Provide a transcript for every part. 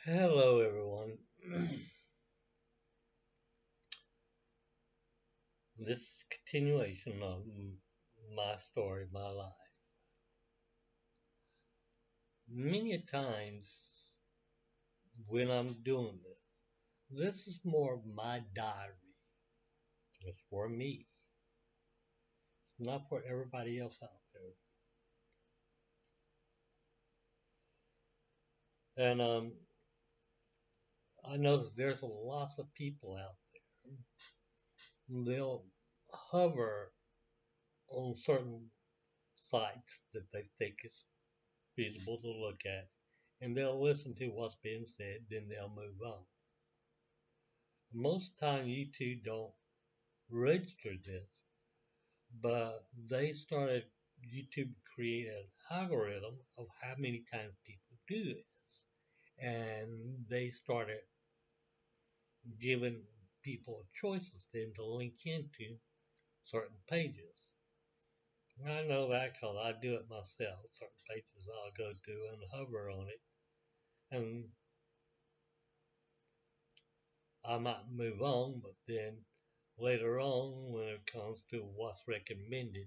Hello, everyone. This is continuation of my story, my life. Many times when I'm doing this is more of my diary. It's for me. It's not for everybody else out there. And I know that there's lots of people out there. They'll hover on certain sites that they think is feasible to look at, and they'll listen to what's being said, then they'll move on. Most time YouTube don't register this, but they started YouTube created an algorithm of how many times people do this, and they started giving people choices then to link into certain pages. And I know that because I do it myself. Certain pages I'll go to and hover on it, and I might move on, but then later on, when it comes to what's recommended,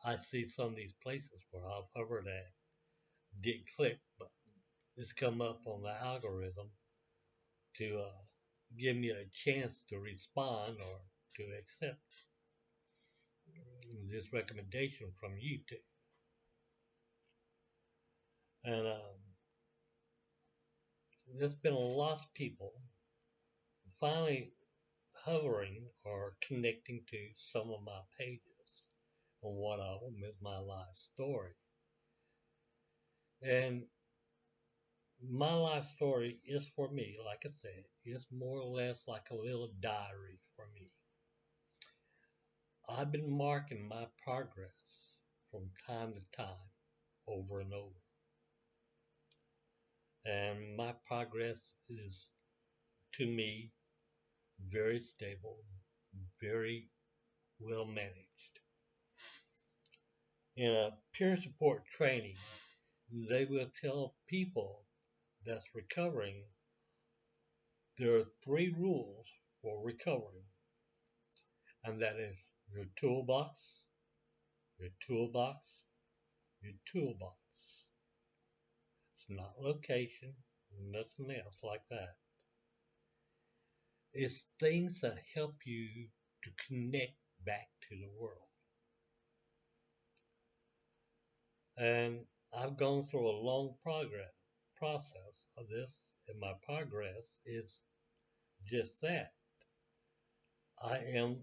I see some of these places where I've hovered at, did click, but it's come up on the algorithm to give me a chance to respond or to accept this recommendation from YouTube. And there's been a lot of people finally hovering or connecting to some of my pages. And one of them is my life story. And my life story is for me, like I said, it's more or less like a little diary for me. I've been marking my progress from time to time, over and over. And my progress is, to me, very stable, very well managed. In a peer support training, they will tell people that's recovering there are three rules for recovering, and that is your toolbox, your toolbox, your toolbox. It's not location, nothing else like that. It's things that help you to connect back to the world. And I've gone through a long process of this, and my progress is just that. I am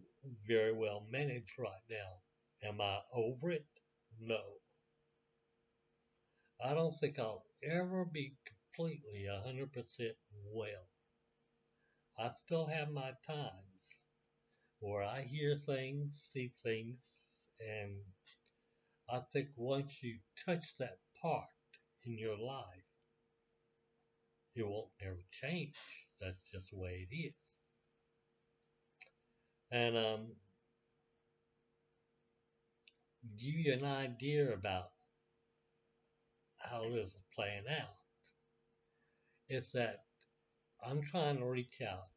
very well managed right now. Am I over it? No. I don't think I'll ever be completely 100% well. I still have my times where I hear things, see things, and I think once you touch that part in your life, it won't ever change. That's just the way it is. And give you an idea about how this is playing out. It's that I'm trying to reach out,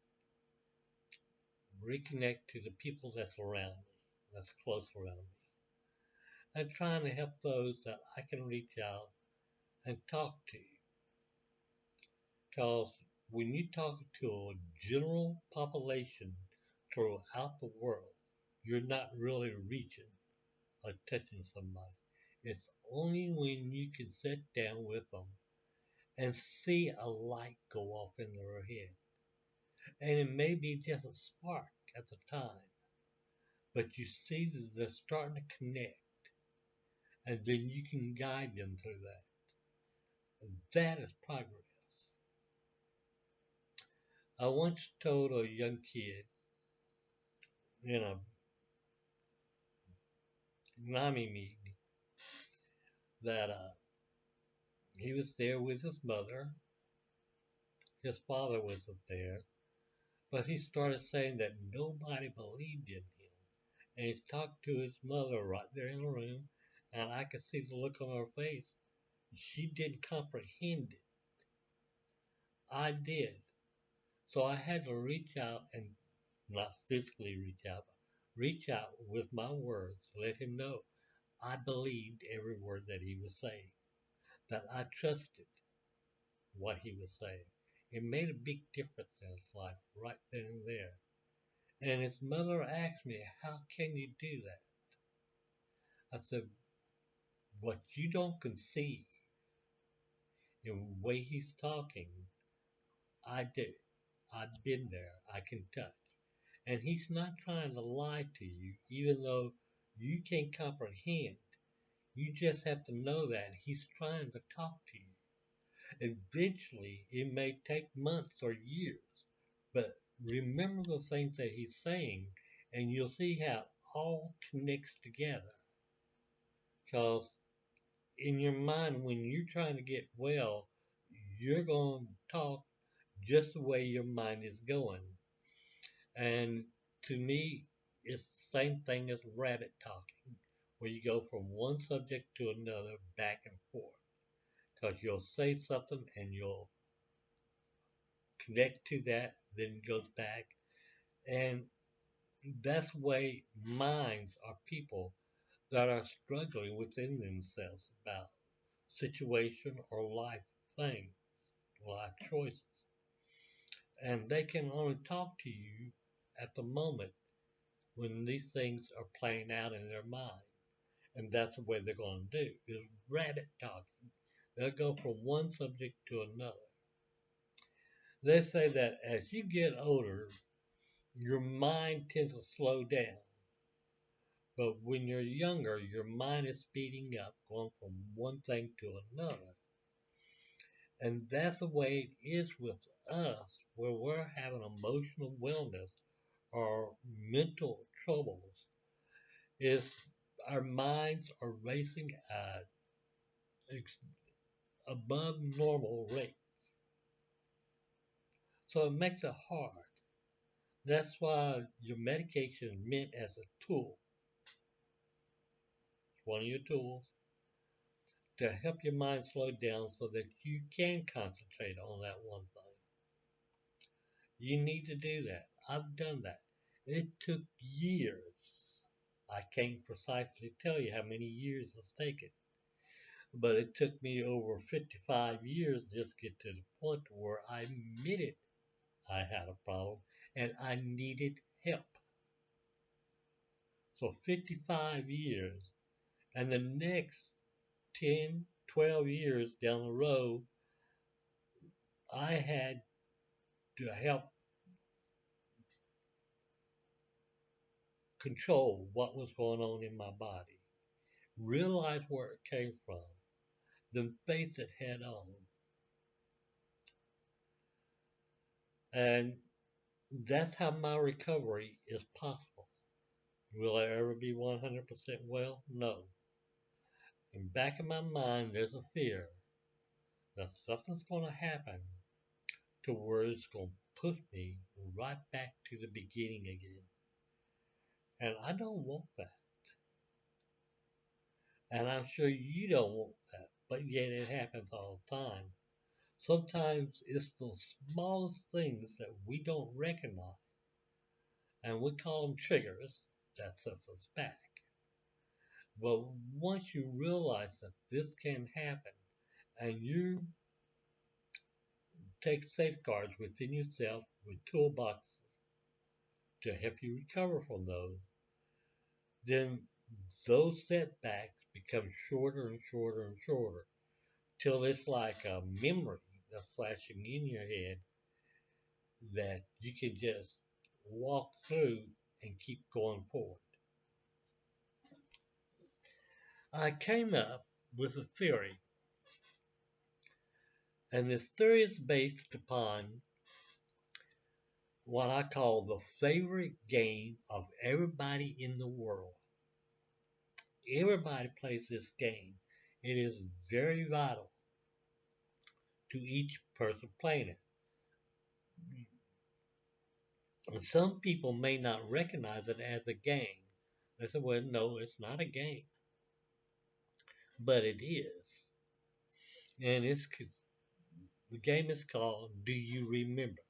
reconnect to the people that's around me, that's close around me, and trying to help those that I can reach out and talk to. Because when you talk to a general population throughout the world, you're not really reaching or touching somebody. It's only when you can sit down with them and see a light go off in their head. And it may be just a spark at the time, but you see that they're starting to connect, and then you can guide them through that. And that is progress. I once told a young kid in a NAMI meeting that he was there with his mother. His father wasn't there, but he started saying that nobody believed in him. And he's talked to his mother right there in the room, and I could see the look on her face. She didn't comprehend it. I did. So I had to reach out and not physically reach out, but reach out with my words, let him know I believed every word that he was saying, that I trusted what he was saying. It made a big difference in his life right then and there. And his mother asked me, "How can you do that?" I said, "What you don't conceive in the way he's talking, I do. I've been there. I can touch. And he's not trying to lie to you, even though you can't comprehend. You just have to know that he's trying to talk to you. Eventually, it may take months or years, but remember the things that he's saying, and you'll see how it all connects together. Because in your mind, when you're trying to get well, you're going to talk just the way your mind is going. And to me, it's the same thing as rabbit talking, where you go from one subject to another back and forth. Because you'll say something and you'll connect to that, then it goes back. And that's the way minds are people that are struggling within themselves about situation or life things, life choices. And they can only talk to you at the moment when these things are playing out in their mind. And that's the way they're going to do is rabbit talking. They'll go from one subject to another. They say that as you get older, your mind tends to slow down. But when you're younger, your mind is speeding up, going from one thing to another. And that's the way it is with us, where we're having emotional wellness or mental troubles, is our minds are racing at above normal rate. So it makes it hard. That's why your medication is meant as a tool, one of your tools, to help your mind slow down so that you can concentrate on that one thing. You need to do that. I've done that. It took years. I can't precisely tell you how many years it's taken, but it took me over 55 years just to get to the point where I admitted I had a problem and I needed help. So 55 years, and the next 10, 12 years down the road, I had to help control what was going on in my body, realize where it came from, then face it head on. And that's how my recovery is possible. Will I ever be 100% well? No. In the back of my mind, there's a fear that something's going to happen to where it's going to push me right back to the beginning again. And I don't want that. And I'm sure you don't want that. But yet it happens all the time. Sometimes it's the smallest things that we don't recognize. And we call them triggers that sets us back. But once you realize that this can happen and you take safeguards within yourself with toolboxes to help you recover from those, then those setbacks become shorter and shorter and shorter till it's like a memory that's flashing in your head that you can just walk through and keep going forward. I came up with a theory, and this theory is based upon what I call the favorite game of everybody in the world. Everybody plays this game. It is very vital to each person playing it. And some people may not recognize it as a game. They say, well, no, it's not a game. But it is. And it's The game is called Do You Remember?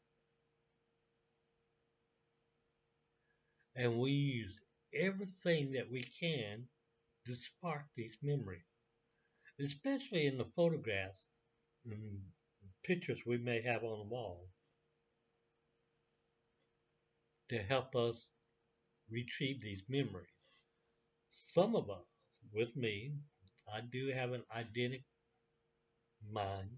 And we use everything that we can to spark these memories, especially in the photographs and pictures we may have on the wall to help us retrieve these memories. Some of us, with me, I do have an eidetic mind.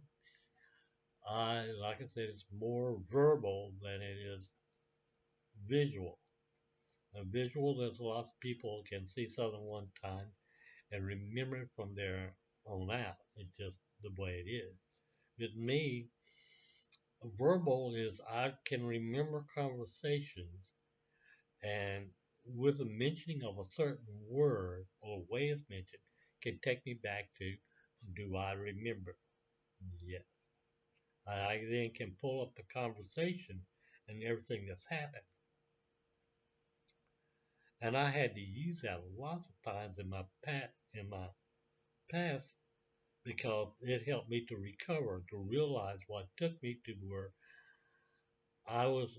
Like I said, it's more verbal than it is visual. A visual, there's lots of people can see something one time and remember it from there on out. It's just the way it is. With me, verbal is I can remember conversations and with the mentioning of a certain word or way it's mentioned can take me back to do I remember? Yes. I then can pull up the conversation and everything that's happened. And I had to use that lots of times in my past because it helped me to recover, to realize what took me to where I was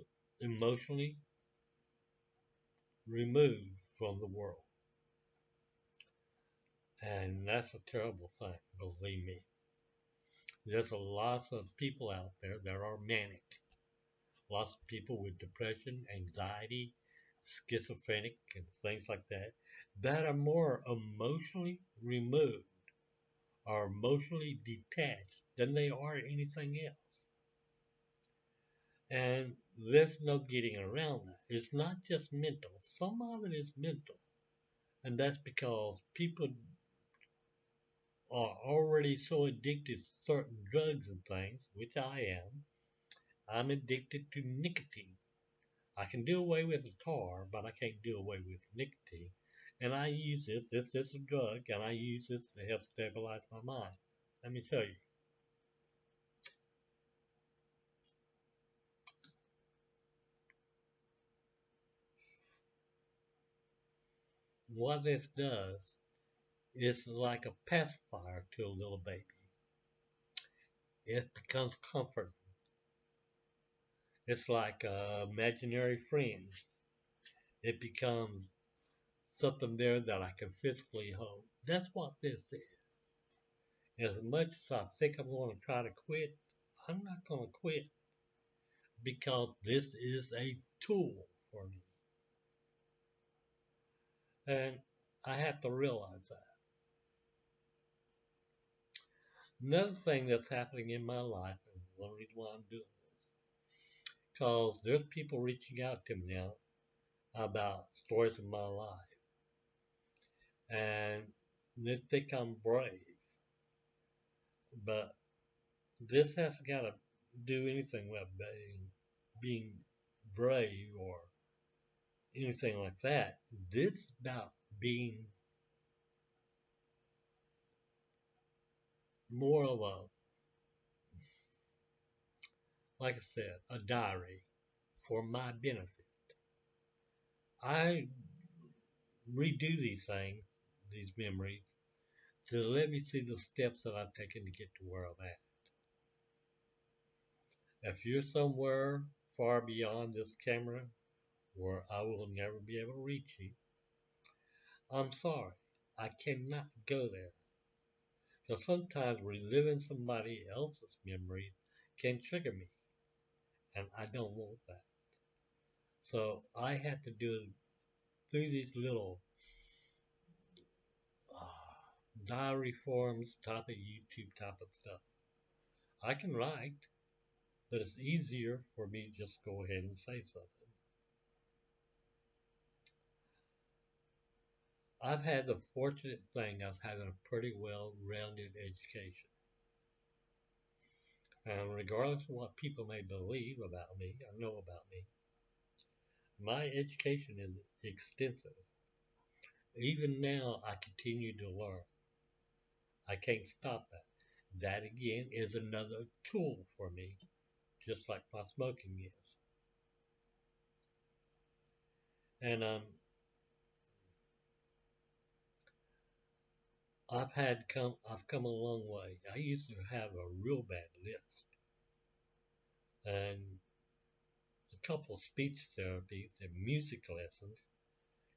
emotionally removed from the world. And that's a terrible thing, believe me. There's a lot of people out there that are manic. Lots of people with depression, anxiety, schizophrenic, and things like that that are more emotionally removed or emotionally detached than they are anything else. And there's no getting around that. It's not just mental. Some of it is mental. And that's because people are already so addicted to certain drugs and things, which I am. I'm addicted to nicotine. I can do away with a tar, but I can't do away with nicotine. And I use this. This is a drug, and I use this to help stabilize my mind. Let me show you. What this does is like a pacifier to a little baby. It becomes comforting. It's like imaginary friends. It becomes something there that I can physically hold. That's what this is. As much as I think I'm going to try to quit, I'm not going to quit because this is a tool for me. And I have to realize that. Another thing that's happening in my life, and one reason why I'm doing this, because there's people reaching out to me now about stories of my life, and they think I'm brave. But this hasn't got to do anything with being brave or anything like that. This is about being more of a, like I said, a diary for my benefit. I redo these things, these memories, to let me see the steps that I've taken to get to where I'm at. If you're somewhere far beyond this camera where I will never be able to reach you, I'm sorry. I cannot go there. Because sometimes reliving somebody else's memories can trigger me, and I don't want that. So I have to do it through these little diary forms, type of YouTube type of stuff. I can write, but it's easier for me to just go ahead and say something. I've had the fortunate thing of having a pretty well-rounded education. And regardless of what people may believe about me or know about me, my education is extensive. Even now, I continue to learn. I can't stop that. That again is another tool for me, just like my smoking is. And I've come a long way. I used to have a real bad lisp. and a couple of speech therapies and music lessons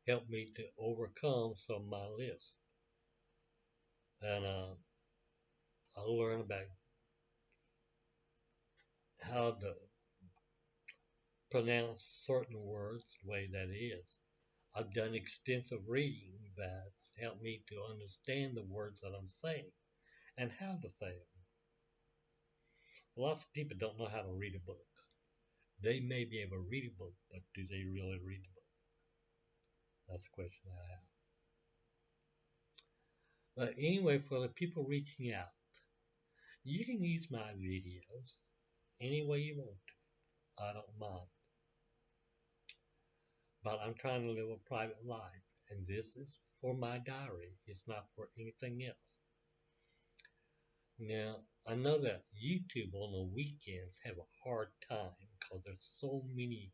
helped me to overcome some of my lists. And I learned about how to pronounce certain words the way that it is. I've done extensive reading that's helped me to understand the words that I'm saying and how to say them. Lots of people don't know how to read a book. They may be able to read a book, but do they really read the book? That's the question I have. But anyway, for the people reaching out, you can use my videos any way you want to. I don't mind. But I'm trying to live a private life, and this is for my diary. It's not for anything else. Now, I know that YouTube on the weekends have a hard time because there's so many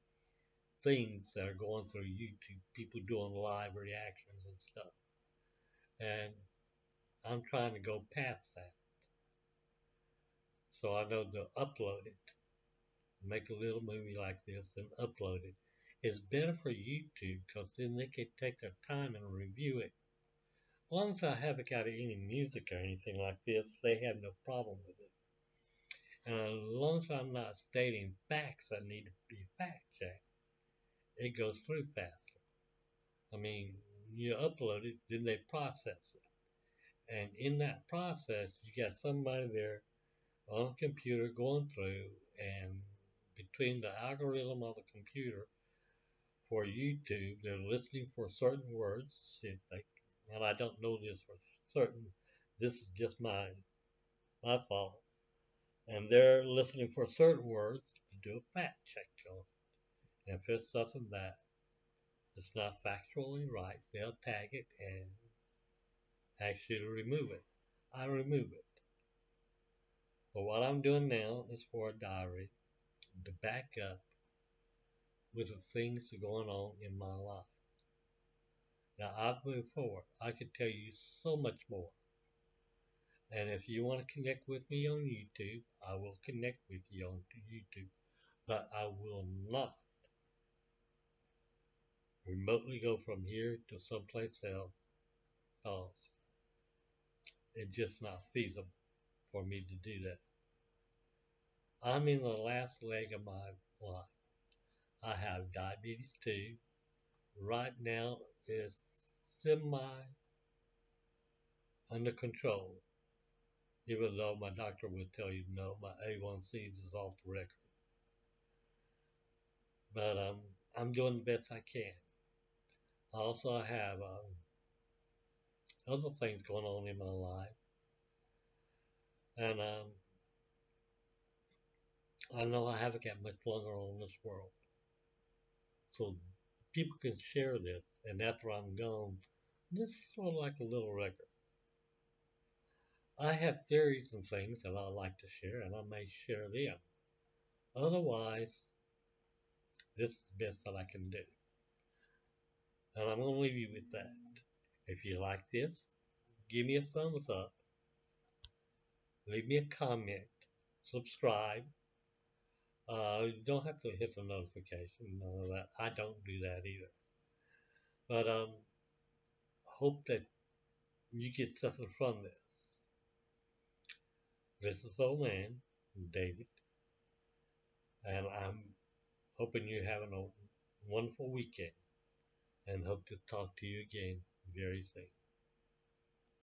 things that are going through YouTube, people doing live reactions and stuff. And I'm trying to go past that. So I know to upload it, make a little movie like this and upload it. It's better for YouTube because then they can take their time and review it. As long as I haven't got any music or anything like this, they have no problem with it. And as long as I'm not stating facts that need to be fact checked, it goes through faster. I mean, you upload it, then they process it. And in that process, you got somebody there on a computer going through, and between the algorithm of the computer for YouTube, they're listening for certain words to see if they, and I don't know this for certain, this is just my fault. And they're listening for certain words to do a fact check on it. And if it's something that is not factually right, they'll tag it and ask you to remove it. I remove it. But what I'm doing now is for a diary to back up with the things that are going on in my life. Now I've moved forward. I could tell you so much more. And if you want to connect with me on YouTube, I will connect with you on YouTube. But I will not remotely go from here to someplace else because it's just not feasible for me to do that. I'm in the last leg of my life. I have diabetes 2. Right now it's semi under control, even though my doctor would tell you no, my A1Cs is off the record. But I'm doing the best I can. I also have other things going on in my life, and I know I haven't got much longer on this world. So people can share this, and after I'm gone, this is sort of like a little record. I have theories and things that I like to share, and I may share them. Otherwise, this is the best that I can do. And I'm going to leave you with that. If you like this, give me a thumbs up, leave me a comment, subscribe. You don't have to hit the notification, none of that. I don't do that either. But hope that you get something from this. This is Old Man, David, and I'm hoping you're having a wonderful weekend and hope to talk to you again very soon.